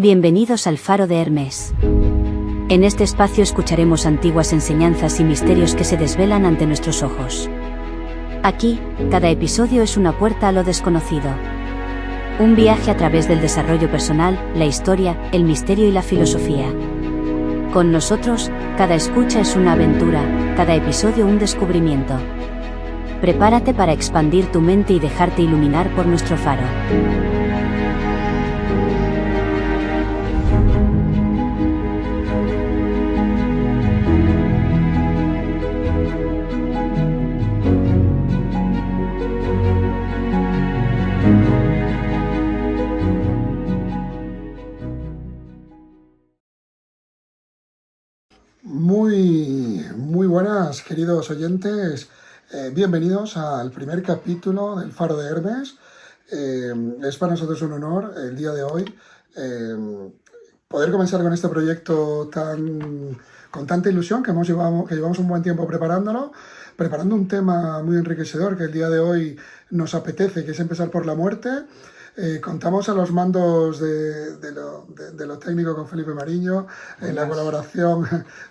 Bienvenidos al Faro de Hermes. En este espacio escucharemos antiguas enseñanzas y misterios que se desvelan ante nuestros ojos. Aquí, cada episodio es una puerta a lo desconocido. Un viaje a través del desarrollo personal, la historia, el misterio y la filosofía. Con nosotros, cada escucha es una aventura, cada episodio un descubrimiento. Prepárate para expandir tu mente y dejarte iluminar por nuestro faro. Muy buenas, queridos oyentes. Bienvenidos al primer capítulo del Faro de Hermes. Es para nosotros un honor el día de hoy poder comenzar con este proyecto con tanta ilusión que llevamos un buen tiempo preparando un tema muy enriquecedor que el día de hoy nos apetece, que es empezar por la muerte. Contamos a los mandos de lo técnico con Felipe Mariño. En la colaboración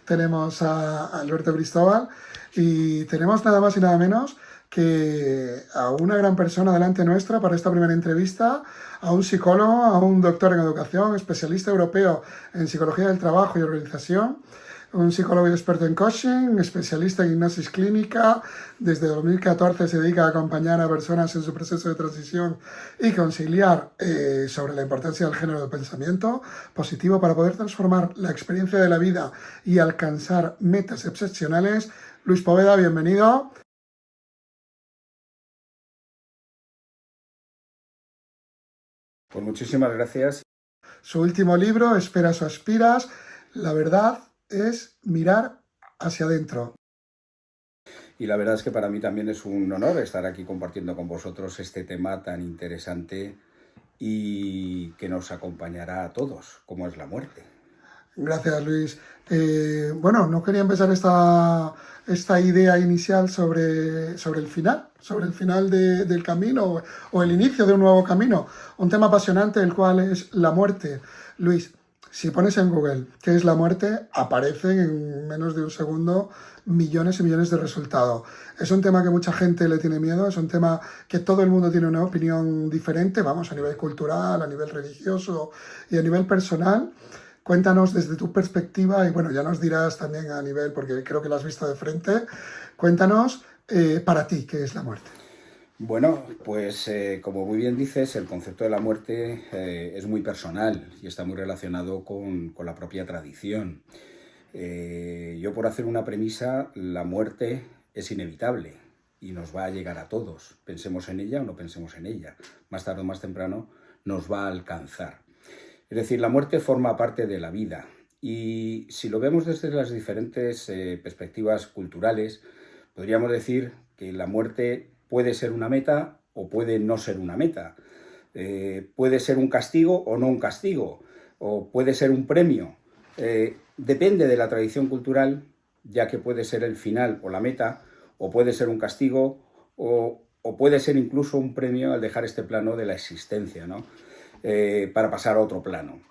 tenemos a Alberto Cristóbal y tenemos nada más y nada menos que a una gran persona delante nuestra para esta primera entrevista, a un psicólogo, a un doctor en educación, especialista europeo en psicología del trabajo y organización, un psicólogo y experto en coaching, especialista en hipnosis clínica. Desde 2014 se dedica a acompañar a personas en su proceso de transición y conciliar sobre la importancia del género de pensamiento positivo para poder transformar la experiencia de la vida y alcanzar metas excepcionales. Luis Poveda, bienvenido. Pues muchísimas gracias. Su último libro, Esperas o aspiras, la verdad es mirar hacia adentro. Y la verdad es que para mí también es un honor estar aquí compartiendo con vosotros este tema tan interesante y que nos acompañará a todos, como es la muerte. Gracias, Luis. No quería empezar esta idea inicial sobre el final del camino o el inicio de un nuevo camino. Un tema apasionante, el cual es la muerte. Luis, si pones en Google qué es la muerte, aparecen en menos de un segundo millones y millones de resultados. Es un tema que mucha gente le tiene miedo, es un tema que todo el mundo tiene una opinión diferente, a nivel cultural, a nivel religioso y a nivel personal. Cuéntanos desde tu perspectiva y ya nos dirás también a nivel, porque creo que lo has visto de frente, cuéntanos para ti qué es la muerte. Bueno, pues como muy bien dices, el concepto de la muerte es muy personal y está muy relacionado con la propia tradición. Yo, por hacer una premisa, la muerte es inevitable y nos va a llegar a todos. Pensemos en ella o no pensemos en ella. Más tarde o más temprano nos va a alcanzar. Es decir, la muerte forma parte de la vida y si lo vemos desde las diferentes perspectivas culturales, podríamos decir que la muerte puede ser una meta o puede no ser una meta. Puede ser un castigo o no un castigo, o puede ser un premio. Depende de la tradición cultural, ya que puede ser el final o la meta, o puede ser un castigo, o puede ser incluso un premio al dejar este plano de la existencia, ¿no? Para pasar a otro plano.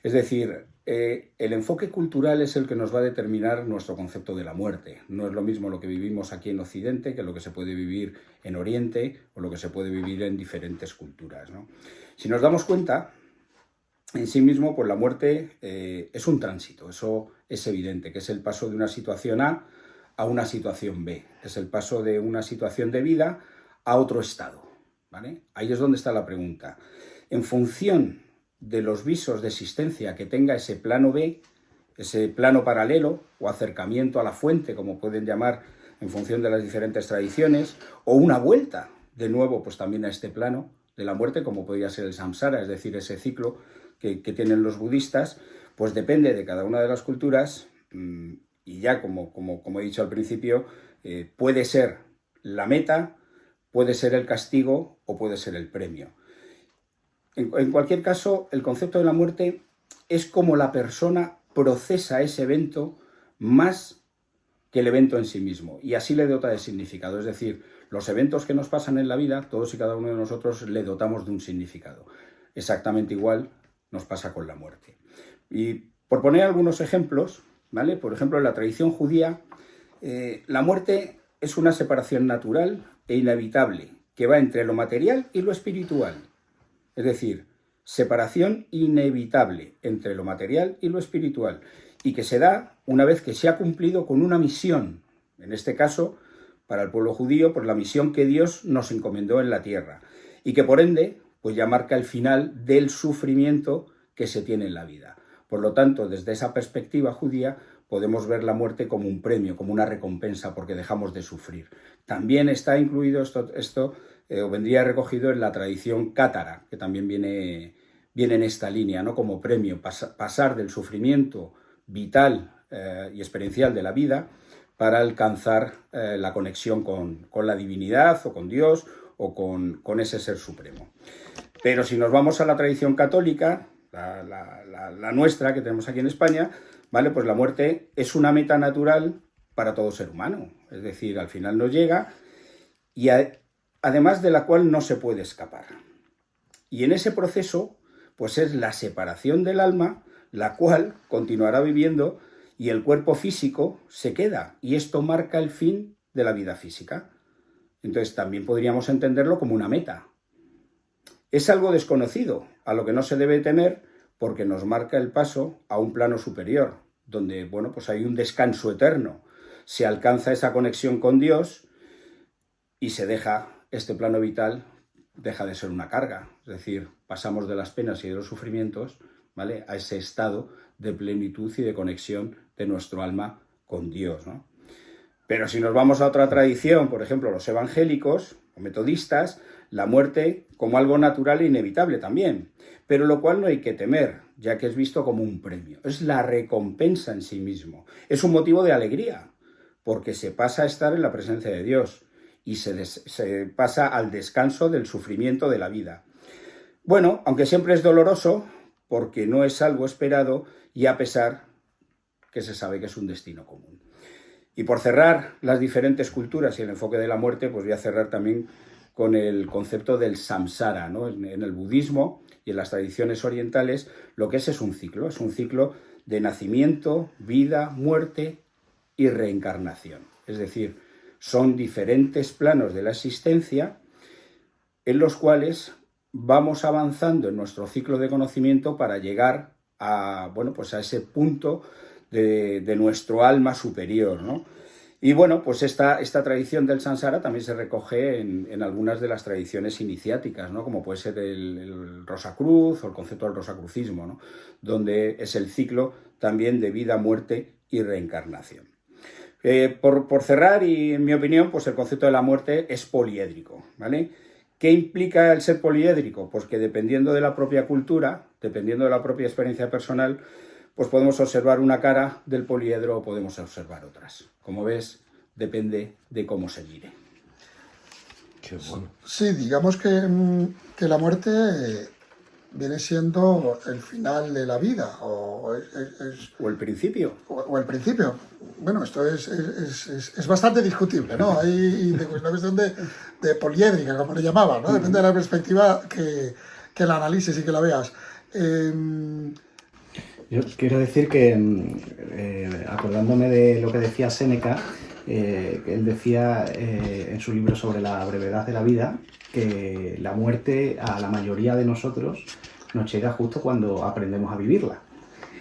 Es decir, el enfoque cultural es el que nos va a determinar nuestro concepto de la muerte. No es lo mismo lo que vivimos aquí en Occidente que lo que se puede vivir en Oriente o lo que se puede vivir en diferentes culturas, ¿no? Si nos damos cuenta, en sí mismo, pues la muerte es un tránsito, eso es evidente, que es el paso de una situación a una situación B. Es el paso de una situación de vida a otro estado, ¿vale? Ahí es donde está la pregunta. En función de los visos de existencia que tenga ese plano B, ese plano paralelo o acercamiento a la fuente, como pueden llamar en función de las diferentes tradiciones, o una vuelta de nuevo pues también a este plano de la muerte, como podría ser el samsara, es decir, ese ciclo que tienen los budistas, pues depende de cada una de las culturas y ya como he dicho al principio, puede ser la meta, puede ser el castigo o puede ser el premio. En cualquier caso, el concepto de la muerte es como la persona procesa ese evento más que el evento en sí mismo, y así le dota de significado. Es decir, los eventos que nos pasan en la vida, todos y cada uno de nosotros le dotamos de un significado. Exactamente igual nos pasa con la muerte. Y por poner algunos ejemplos, ¿vale? Por ejemplo, en la tradición judía, la muerte es una separación natural e inevitable que va entre lo material y lo espiritual. Es decir, separación inevitable entre lo material y lo espiritual, y que se da una vez que se ha cumplido con una misión, en este caso, para el pueblo judío, por la misión que Dios nos encomendó en la tierra, y que por ende, pues ya marca el final del sufrimiento que se tiene en la vida. Por lo tanto, desde esa perspectiva judía, podemos ver la muerte como un premio, como una recompensa, porque dejamos de sufrir. También está incluido esto vendría recogido en la tradición cátara, que también viene en esta línea, ¿no? Como premio, pasar del sufrimiento vital y experiencial de la vida para alcanzar la conexión con la divinidad o con Dios o con ese ser supremo. Pero si nos vamos a la tradición católica, la nuestra que tenemos aquí en España, ¿vale? Pues la muerte es una meta natural para todo ser humano, es decir, al final nos llega y además de la cual no se puede escapar. Y en ese proceso, pues es la separación del alma, la cual continuará viviendo y el cuerpo físico se queda, y esto marca el fin de la vida física. Entonces también podríamos entenderlo como una meta. Es algo desconocido, a lo que no se debe temer, porque nos marca el paso a un plano superior, donde, bueno, pues hay un descanso eterno. Se alcanza esa conexión con Dios y se deja este plano vital, deja de ser una carga. Es decir, pasamos de las penas y de los sufrimientos, ¿vale?, a ese estado de plenitud y de conexión de nuestro alma con Dios, ¿no? Pero si nos vamos a otra tradición, por ejemplo, los evangélicos o metodistas, la muerte como algo natural e inevitable también, pero lo cual no hay que temer, ya que es visto como un premio. Es la recompensa en sí mismo. Es un motivo de alegría, porque se pasa a estar en la presencia de Dios y se pasa al descanso del sufrimiento de la vida. Bueno, aunque siempre es doloroso, porque no es algo esperado y a pesar que se sabe que es un destino común. Y por cerrar las diferentes culturas y el enfoque de la muerte, pues voy a cerrar también con el concepto del samsara, ¿no? En el budismo y en las tradiciones orientales, lo que es un ciclo de nacimiento, vida, muerte y reencarnación. Es decir, son diferentes planos de la existencia en los cuales vamos avanzando en nuestro ciclo de conocimiento para llegar a, bueno, pues a ese punto de nuestro alma superior, ¿no? Y bueno, pues esta tradición del samsara también se recoge en algunas de las tradiciones iniciáticas, ¿no? Como puede ser el Rosacruz o el concepto del rosacrucismo, ¿no? Donde es el ciclo también de vida, muerte y reencarnación. Por cerrar, y en mi opinión, pues el concepto de la muerte es poliédrico, ¿vale? ¿Qué implica el ser poliédrico? Pues que dependiendo de la propia cultura, dependiendo de la propia experiencia personal, pues podemos observar una cara del poliedro o podemos observar otras. Como ves, depende de cómo se mire. Qué bueno. Sí, digamos que la muerte viene siendo el final de la vida, o el principio. O el principio. Bueno, esto es bastante discutible, ¿no? Hay una cuestión de poliédrica, como le llamaban, ¿no? Depende de la perspectiva que la analices y que la veas. Yo quiero decir que, acordándome de lo que decía Séneca, que él decía en su libro sobre la brevedad de la vida, que la muerte a la mayoría de nosotros nos llega justo cuando aprendemos a vivirla.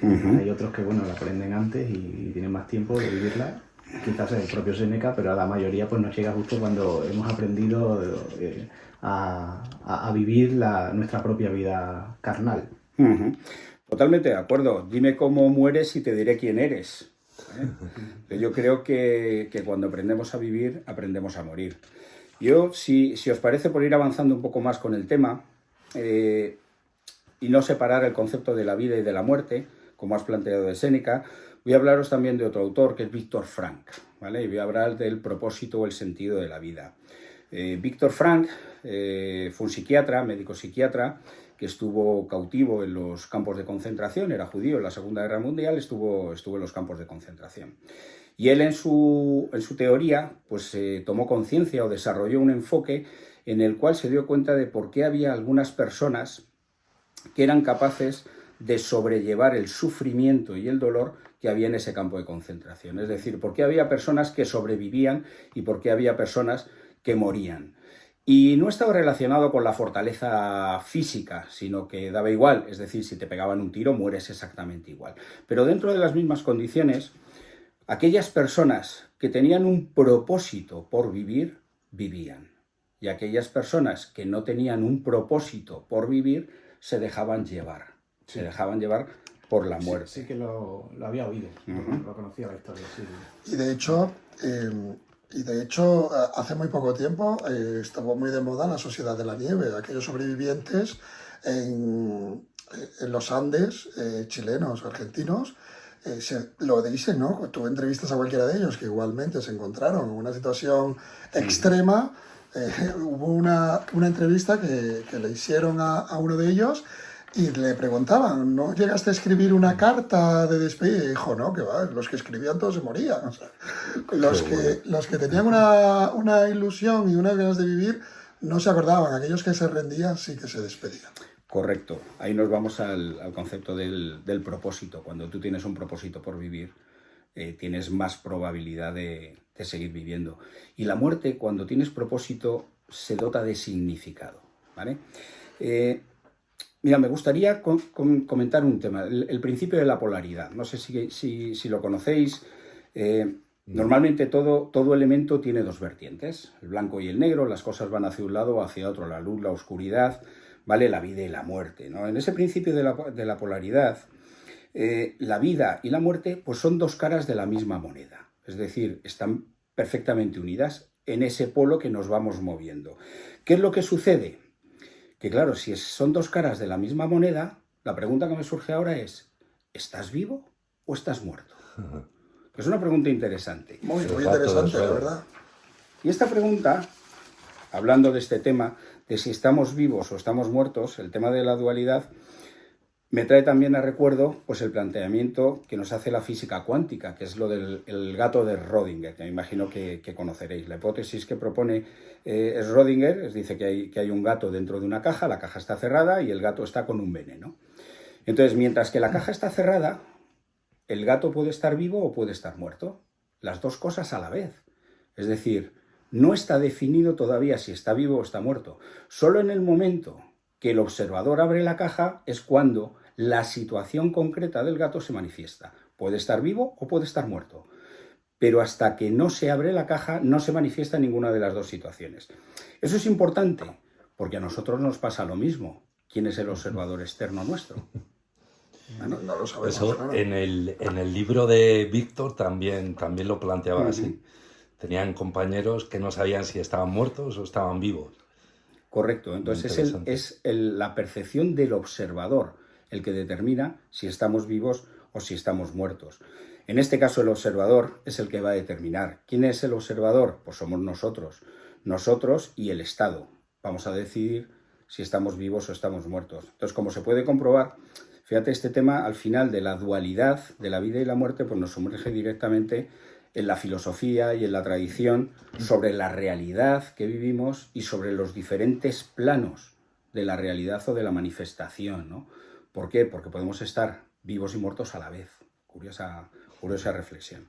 Hay otros que, bueno, la aprenden antes y tienen más tiempo de vivirla, quizás el propio Séneca, pero a la mayoría pues nos llega justo cuando hemos aprendido a vivir nuestra propia vida carnal. Totalmente de acuerdo. Dime cómo mueres y te diré quién eres. Yo creo que cuando aprendemos a vivir, aprendemos a morir. Yo, si os parece, por ir avanzando un poco más con el tema y no separar el concepto de la vida y de la muerte, como has planteado de Séneca, voy a hablaros también de otro autor, que es Viktor Frankl, ¿vale? Y voy a hablar del propósito o el sentido de la vida. Viktor Frankl fue un psiquiatra, médico psiquiatra, que estuvo cautivo en los campos de concentración, era judío, en la Segunda Guerra Mundial estuvo en los campos de concentración. Y él en su teoría pues tomó conciencia o desarrolló un enfoque en el cual se dio cuenta de por qué había algunas personas que eran capaces de sobrellevar el sufrimiento y el dolor que había en ese campo de concentración. Es decir, por qué había personas que sobrevivían y por qué había personas que morían. Y no estaba relacionado con la fortaleza física, sino que daba igual, es decir, si te pegaban un tiro mueres exactamente igual. Pero dentro de las mismas condiciones, aquellas personas que tenían un propósito por vivir, vivían. Y aquellas personas que no tenían un propósito por vivir, se dejaban llevar. Sí. Se dejaban llevar por la muerte. Sí, sí que lo había oído, lo conocía la historia. Sí. Y de hecho, hace muy poco tiempo estuvo muy de moda la Sociedad de la Nieve, aquellos sobrevivientes en los Andes, chilenos, argentinos. Lo dicen, ¿no? Tú entrevistas a cualquiera de ellos que igualmente se encontraron en una situación extrema. Hubo una entrevista que le hicieron a uno de ellos y le preguntaban, ¿no llegaste a escribir una carta de despedida? Y dijo, no, que va, los que escribían todos se morían. O sea, los que tenían una ilusión y unas ganas de vivir no se acordaban, aquellos que se rendían sí que se despedían. Correcto, ahí nos vamos al concepto del propósito. Cuando tú tienes un propósito por vivir, tienes más probabilidad de seguir viviendo. Y la muerte, cuando tienes propósito, se dota de significado, ¿vale? Mira, me gustaría comentar un tema, el principio de la polaridad. No sé si lo conocéis. Normalmente todo elemento tiene dos vertientes, el blanco y el negro. Las cosas van hacia un lado o hacia otro, la luz, la oscuridad, ¿vale? La vida y la muerte, ¿no? En ese principio de la polaridad, la vida y la muerte pues son dos caras de la misma moneda. Es decir, están perfectamente unidas en ese polo que nos vamos moviendo. ¿Qué es lo que sucede? Que claro, si son dos caras de la misma moneda, la pregunta que me surge ahora es, ¿estás vivo o estás muerto? Es una pregunta interesante. Muy interesante, la verdad. Y esta pregunta, hablando de este tema, de si estamos vivos o estamos muertos, el tema de la dualidad, me trae también a recuerdo pues, el planteamiento que nos hace la física cuántica, que es lo del gato de Schrödinger, que me imagino que conoceréis. La hipótesis que propone Schrödinger dice que hay un gato dentro de una caja, la caja está cerrada y el gato está con un veneno. Entonces, mientras que la caja está cerrada, el gato puede estar vivo o puede estar muerto. Las dos cosas a la vez. Es decir, no está definido todavía si está vivo o está muerto. Solo en el momento que el observador abre la caja es cuando la situación concreta del gato se manifiesta. Puede estar vivo o puede estar muerto. Pero hasta que no se abre la caja no se manifiesta ninguna de las dos situaciones. Eso es importante porque a nosotros nos pasa lo mismo. ¿Quién es el observador externo nuestro? ¿Vale? No lo sabemos. Eso claro. en el libro de Víctor también lo planteaba así. Tenían compañeros que no sabían si estaban muertos o estaban vivos. Correcto, entonces es la percepción del observador el que determina si estamos vivos o si estamos muertos. En este caso el observador es el que va a determinar. ¿Quién es el observador? Pues somos nosotros y el Estado. Vamos a decidir si estamos vivos o estamos muertos. Entonces, como se puede comprobar, fíjate, este tema al final de la dualidad de la vida y la muerte pues nos sumerge directamente en la filosofía y en la tradición sobre la realidad que vivimos y sobre los diferentes planos de la realidad o de la manifestación, ¿no? ¿Por qué? Porque podemos estar vivos y muertos a la vez. Curiosa reflexión.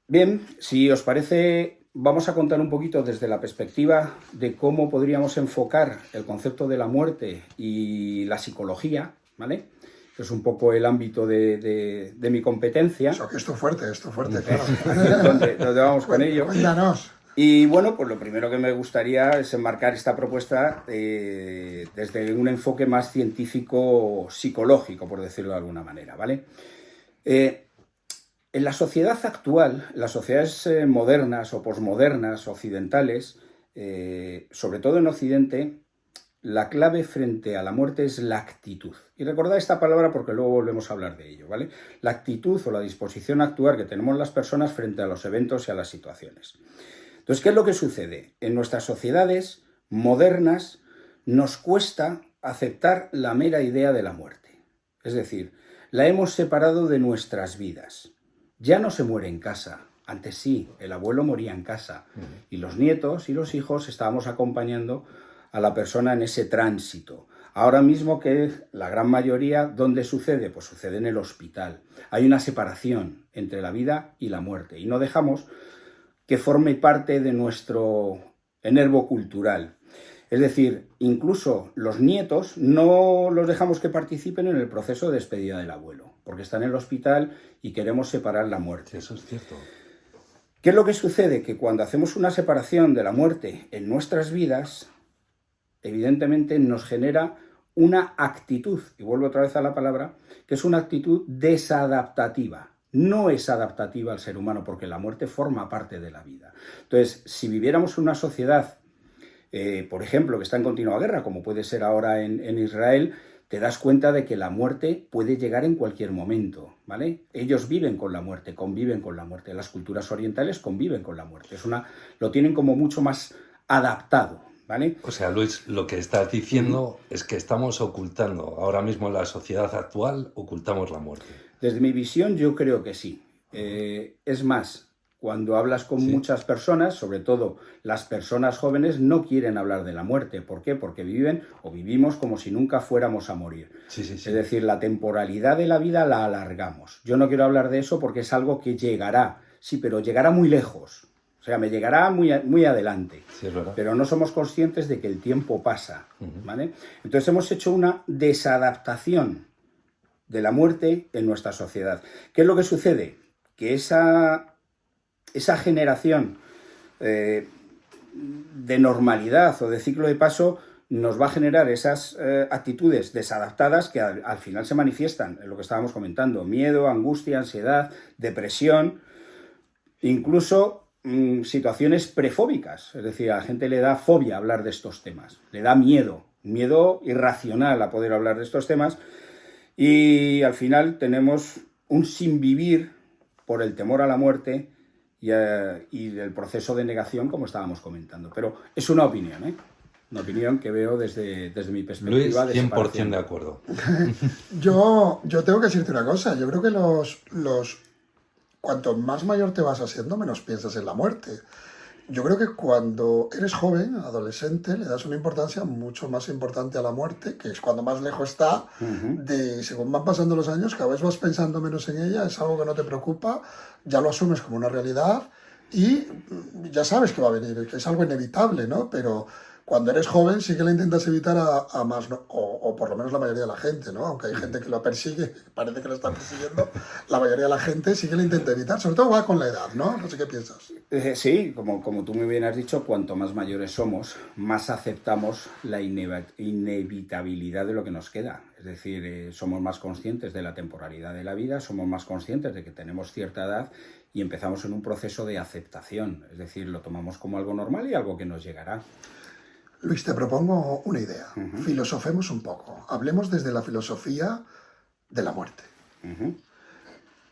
Bien, si os parece, vamos a contar un poquito desde la perspectiva de cómo podríamos enfocar el concepto de la muerte y la psicología, ¿vale? Que es un poco el ámbito de mi competencia. Esto es fuerte, claro. ¿Dónde vamos con ello? Cuéntanos. Y bueno, pues lo primero que me gustaría es enmarcar esta propuesta desde un enfoque más científico-psicológico, por decirlo de alguna manera, ¿vale? En la sociedad actual, las sociedades modernas o posmodernas, occidentales, sobre todo en Occidente, la clave frente a la muerte es la actitud. Y recordad esta palabra porque luego volvemos a hablar de ello, ¿vale? La actitud o la disposición a actuar que tenemos las personas frente a los eventos y a las situaciones. Entonces, ¿qué es lo que sucede? En nuestras sociedades modernas nos cuesta aceptar la mera idea de la muerte. Es decir, la hemos separado de nuestras vidas. Ya no se muere en casa. Antes sí, el abuelo moría en casa. Y los nietos y los hijos estábamos acompañando a la persona en ese tránsito. Ahora mismo, que la gran mayoría, ¿dónde sucede? Pues sucede en el hospital. Hay una separación entre la vida y la muerte y no dejamos que forme parte de nuestro enervo cultural. Es decir, incluso los nietos no los dejamos que participen en el proceso de despedida del abuelo, porque está en el hospital y queremos separar la muerte. Eso es cierto. ¿Qué es lo que sucede? Que cuando hacemos una separación de la muerte en nuestras vidas, evidentemente nos genera una actitud, y vuelvo otra vez a la palabra, que es una actitud desadaptativa. No es adaptativa al ser humano, porque la muerte forma parte de la vida. Entonces, si viviéramos en una sociedad, por ejemplo, que está en continua guerra, como puede ser ahora en Israel, te das cuenta de que la muerte puede llegar en cualquier momento, ¿vale? Ellos viven con la muerte, conviven con la muerte. Las culturas orientales conviven con la muerte. Lo tienen como mucho más adaptado, ¿vale? O sea, Luis, lo que estás diciendo es que estamos ocultando, ahora mismo en la sociedad actual, ocultamos la muerte. Desde mi visión, yo creo que sí. Es más, cuando hablas con muchas personas, sobre todo las personas jóvenes, no quieren hablar de la muerte. ¿Por qué? Porque viven o vivimos como si nunca fuéramos a morir. Sí. Es decir, la temporalidad de la vida la alargamos. Yo no quiero hablar de eso porque es algo que llegará, sí, pero llegará muy lejos. O sea, me llegará muy adelante. Sí, es verdad. Pero no somos conscientes de que el tiempo pasa, ¿vale? Entonces hemos hecho una desadaptación de la muerte en nuestra sociedad. ¿Qué es lo que sucede? Que esa generación de normalidad o de ciclo de paso nos va a generar esas actitudes desadaptadas que al final se manifiestan en lo que estábamos comentando: miedo, angustia, ansiedad, depresión, incluso situaciones prefóbicas. Es decir, a la gente le da fobia hablar de estos temas, le da miedo irracional a poder hablar de estos temas, y al final tenemos un sinvivir por el temor a la muerte y el proceso de negación, como estábamos comentando. Pero es una opinión, ¿eh? Una opinión que veo desde mi perspectiva. Luis, 100% de acuerdo. Yo tengo que decirte una cosa. Yo creo que cuanto más mayor te vas haciendo, menos piensas en la muerte. Yo creo que cuando eres joven, adolescente, le das una importancia mucho más importante a la muerte, que es cuando más lejos está, según van pasando los años, cada vez vas pensando menos en ella, es algo que no te preocupa, ya lo asumes como una realidad y ya sabes que va a venir, que es algo inevitable, ¿no? Pero cuando eres joven sí que la intentas evitar a más, ¿no? O por lo menos la mayoría de la gente, ¿no? Aunque hay gente que lo persigue, parece que lo está persiguiendo, la mayoría de la gente sí que la intenta evitar, sobre todo va con la edad, ¿no? No sé qué piensas. Sí, como tú muy bien has dicho, cuanto más mayores somos, más aceptamos la inevitabilidad de lo que nos queda. Es decir, somos más conscientes de la temporalidad de la vida, somos más conscientes de que tenemos cierta edad y empezamos en un proceso de aceptación. Es decir, lo tomamos como algo normal y algo que nos llegará. Luis, te propongo una idea. Filosofemos un poco. Hablemos desde la filosofía de la muerte.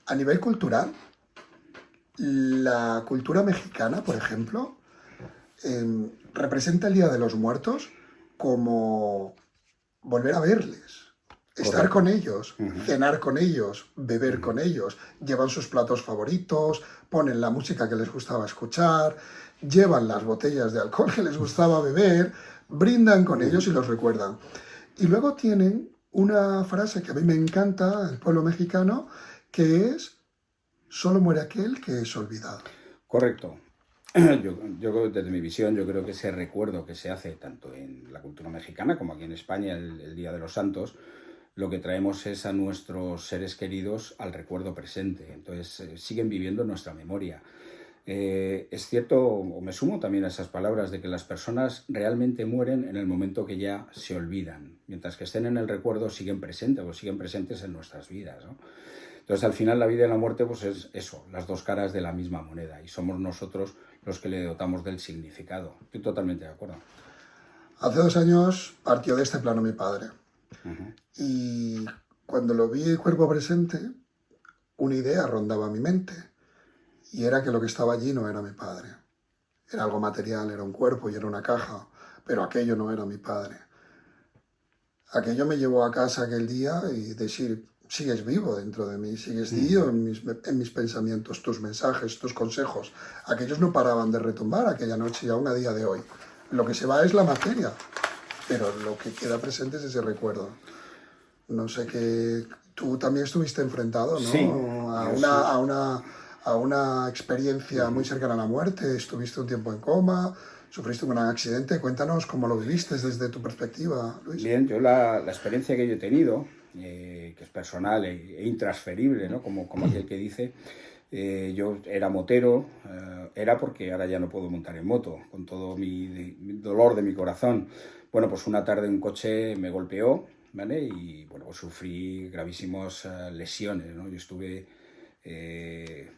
A nivel cultural, la cultura mexicana, por ejemplo, representa el Día de los Muertos como volver a verles, estar con ellos, cenar con ellos, beber con ellos, llevan sus platos favoritos, ponen la música que les gustaba escuchar, llevan las botellas de alcohol que les gustaba beber, brindan con ellos y los recuerdan. Y luego tienen una frase que a mí me encanta del pueblo mexicano, que es: solo muere aquel que es olvidado. Correcto. Yo desde mi visión, yo creo que ese recuerdo que se hace tanto en la cultura mexicana como aquí en España, el Día de los Santos, lo que traemos es a nuestros seres queridos al recuerdo presente. Entonces siguen viviendo en nuestra memoria. Es cierto, o me sumo también a esas palabras, de que las personas realmente mueren en el momento que ya se olvidan. Mientras que estén en el recuerdo, siguen presentes o siguen presentes en nuestras vidas, ¿no? Entonces, al final, la vida y la muerte, pues es eso, las dos caras de la misma moneda, y somos nosotros los que le dotamos del significado. Estoy totalmente de acuerdo. Hace 2 años partió de este plano mi padre. Y cuando lo vi cuerpo presente, una idea rondaba mi mente. Y era que lo que estaba allí no era mi padre. Era algo material, era un cuerpo y era una caja, pero aquello no era mi padre. Aquello me llevó a casa aquel día y decir: sigues vivo dentro de mí, sigues vivo en mis pensamientos, tus mensajes, tus consejos. Aquellos no paraban de retumbar aquella noche y aún a día de hoy. Lo que se va es la materia. pero lo que queda presente es ese recuerdo. No sé qué... Tú también estuviste enfrentado, ¿no? Sí, A una experiencia muy cercana a la muerte, estuviste un tiempo en coma, sufriste un gran accidente. Cuéntanos cómo lo viviste desde tu perspectiva, Luis. Bien, yo la experiencia que yo he tenido, que es personal e intransferible, ¿no? Como aquel que dice, yo era motero, era porque ahora ya no puedo montar en moto, con todo mi dolor de mi corazón. Bueno, pues una tarde un coche me golpeó, ¿vale? Y bueno, pues sufrí gravísimas lesiones, ¿no? Yo estuve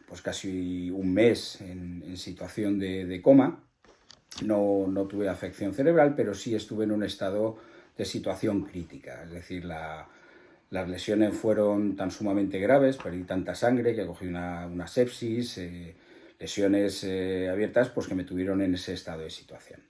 pues casi un mes en situación de coma. No tuve afección cerebral, pero sí estuve en un estado de situación crítica. Es decir, las lesiones fueron tan sumamente graves, perdí tanta sangre que cogí una sepsis, lesiones abiertas, pues que me tuvieron en ese estado de situación.